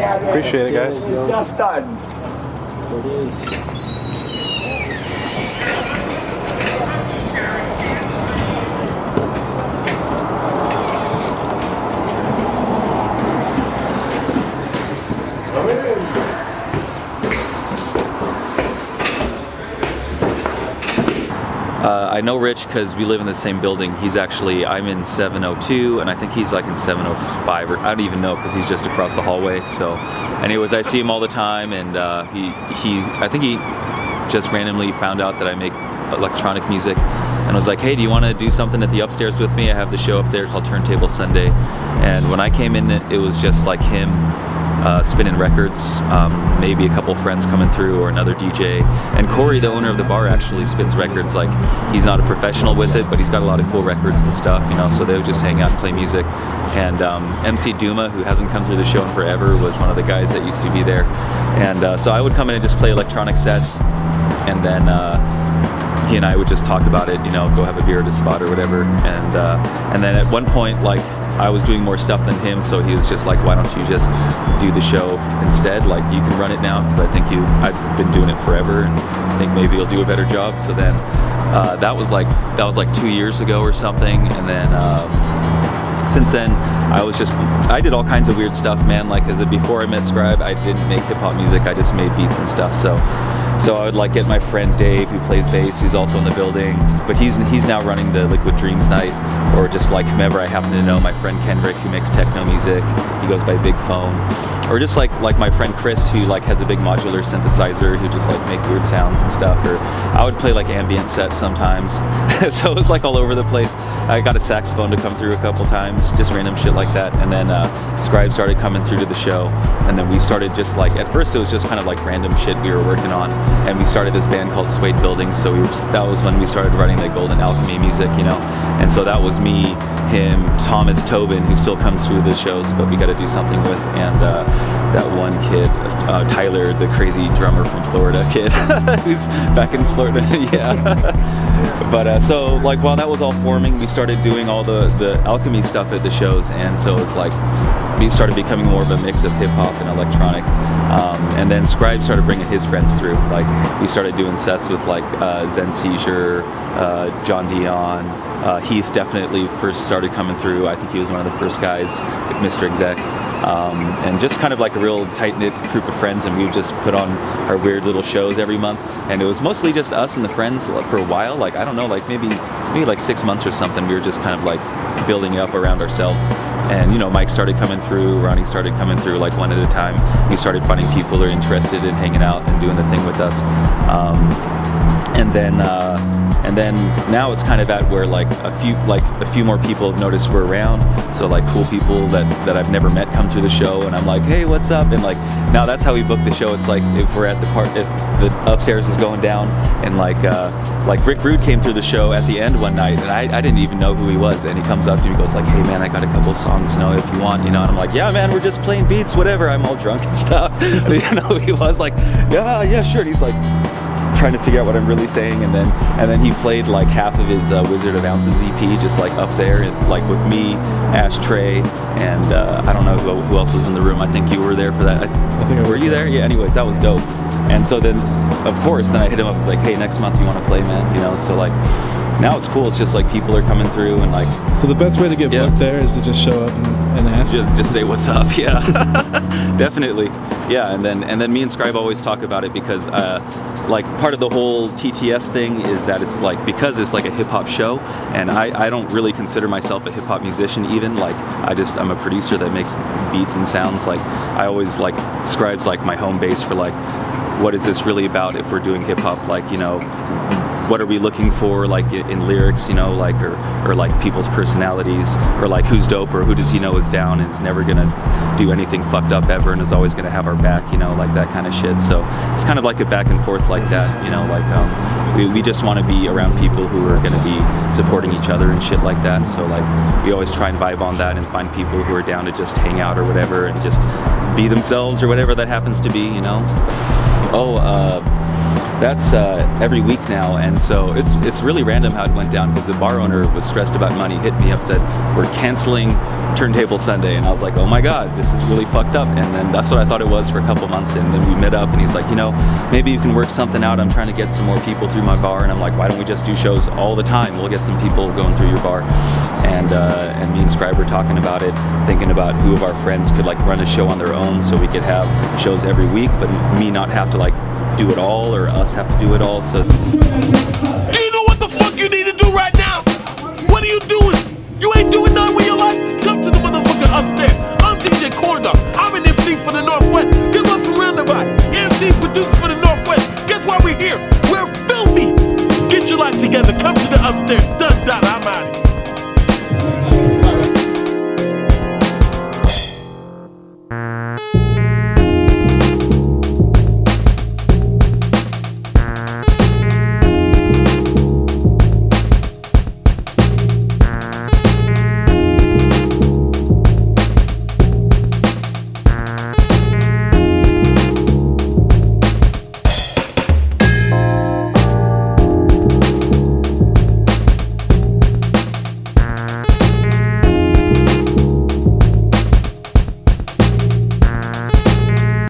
Appreciate it, guys. Just done. I know Rich because we live in the same building. I'm in 702 and I think he's like in 705, or I don't even know because he's just across the hallway. So anyways, I see him all the time, and I think he just randomly found out that I make electronic music and was like, hey, do you want to do something at the upstairs with me? I have the show up there called Turntable Sunday. And when I came in, it was just like him spinning records, maybe a couple friends coming through or another DJ. And Corey, the owner of the bar, actually spins records. Like, he's not a professional with it, but he's got a lot of cool records and stuff, you know, so they would just hang out and play music. And MC Duma, who hasn't come through the show in forever, was one of the guys that used to be there. And so I would come in and just play electronic sets, and then he and I would just talk about it, you know, go have a beer at a spot or whatever. And then at one point, like, I was doing more stuff than him, so he was just like, why don't you just do the show instead? Like, you can run it now, because I think I've been doing it forever, and I think maybe you'll do a better job. So then that was like 2 years ago or something. And then since then, I did all kinds of weird stuff, man. Like, cause before I met Scribe, I didn't make hip hop music. I just made beats and stuff. So I would like get my friend Dave, who plays bass, who's also in the building, but he's now running the Liquid Dreams night, or just like whomever I happen to know, my friend Kendrick, who makes techno music, he goes by Big Phone, or just like my friend Chris, who like has a big modular synthesizer, who just like make weird sounds and stuff. Or I would play like ambient sets sometimes. So it was like all over the place. I got a saxophone to come through a couple times, just random shit like that. And then Scribe started coming through to the show, and then we started just like, at first it was just kind of like random shit we were working on, and we started this band called Suede Building. So that was when we started writing the Golden Alchemy music, you know. And so that was me, him, Thomas Tobin, who still comes through the shows, but we got to do something with, and that one kid, Tyler, the crazy drummer from Florida kid, who's back in Florida. Yeah. But so like while that was all forming, we started doing all the alchemy stuff at the shows, and so it's like we started becoming more of a mix of hip hop and electronic. And then Scribe started bringing his friends through. Like, we started doing sets with like Zen Seizure, John Dion, Heath definitely first started coming through. I think he was one of the first guys, like Mr. Exec. And just kind of like a real tight-knit group of friends, and we would just put on our weird little shows every month. And it was mostly just us and the friends for a while. Like, I don't know, like maybe like 6 months or something. We were just kind of like building up around ourselves. And, you know, Mike started coming through, Ronnie started coming through, like one at a time. We started finding people who are interested in hanging out and doing the thing with us. And then now it's kind of at where like a few more people have noticed we're around. So like cool people that I've never met come through the show, and I'm like, hey, what's up? And like now that's how we book the show. It's like if we're at if the upstairs is going down, and like Rick Rude came through the show at the end one night, and I didn't even know who he was, and he comes up to me and goes like, hey man, I got a couple songs, you know, if you want, you know. And I'm like, yeah man, we're just playing beats, whatever. I'm all drunk and stuff. I didn't know who he was. Like, yeah sure. And he's like trying to figure out what I'm really saying, and then he played like half of his Wizard of Ounces EP just like up there, and, like with me, Ashtray, and I don't know who else was in the room. I think you were there for that. I think were you there? Yeah. Anyways, that was dope. And so then, of course, then I hit him up. I was like, hey, next month you want to play, man? You know. So like now it's cool. It's just like people are coming through, and like. So the best way to get booked there is to just show up and ask. Just say what's up. Yeah. Definitely. Yeah. And then me and Scribe always talk about it, because like part of the whole TTS thing is that it's like, because it's like a hip hop show, and I don't really consider myself a hip hop musician even. Like I'm a producer that makes beats and sounds. Like I always like Scribe's like my home base for like, what is this really about if we're doing hip hop? Like, you know, what are we looking for, like in lyrics, you know, like or like people's personalities, or like who's dope, or who does he know is down and is never gonna do anything fucked up ever and is always gonna have our back, you know, like that kind of shit. So it's kind of like a back and forth like that, you know, like we just want to be around people who are gonna be supporting each other and shit like that. So like we always try and vibe on that and find people who are down to just hang out or whatever and just be themselves or whatever that happens to be, you know. That's every week now, and so it's really random how it went down because the bar owner was stressed about money, hit me up, said we're canceling Turntable Sunday, and I was like, oh my god, this is really fucked up. And then that's what I thought it was for a couple months, and then we met up and he's like, you know, maybe you can work something out. I'm trying to get some more people through my bar. And I'm like, why don't we just do shows all the time? We'll get some people going through your bar. And me and Scribe were talking about it, thinking about who of our friends could like run a show on their own so we could have shows every week, but me not have to like do it all or us have to do it all. So do you know what the fuck you need to do right now? What are you doing? You ain't doing nothing with your life? Come to the motherfucker upstairs. I'm DJ Corndog. I'm an MC for the Northwest. Give us a roundabout. MC producer.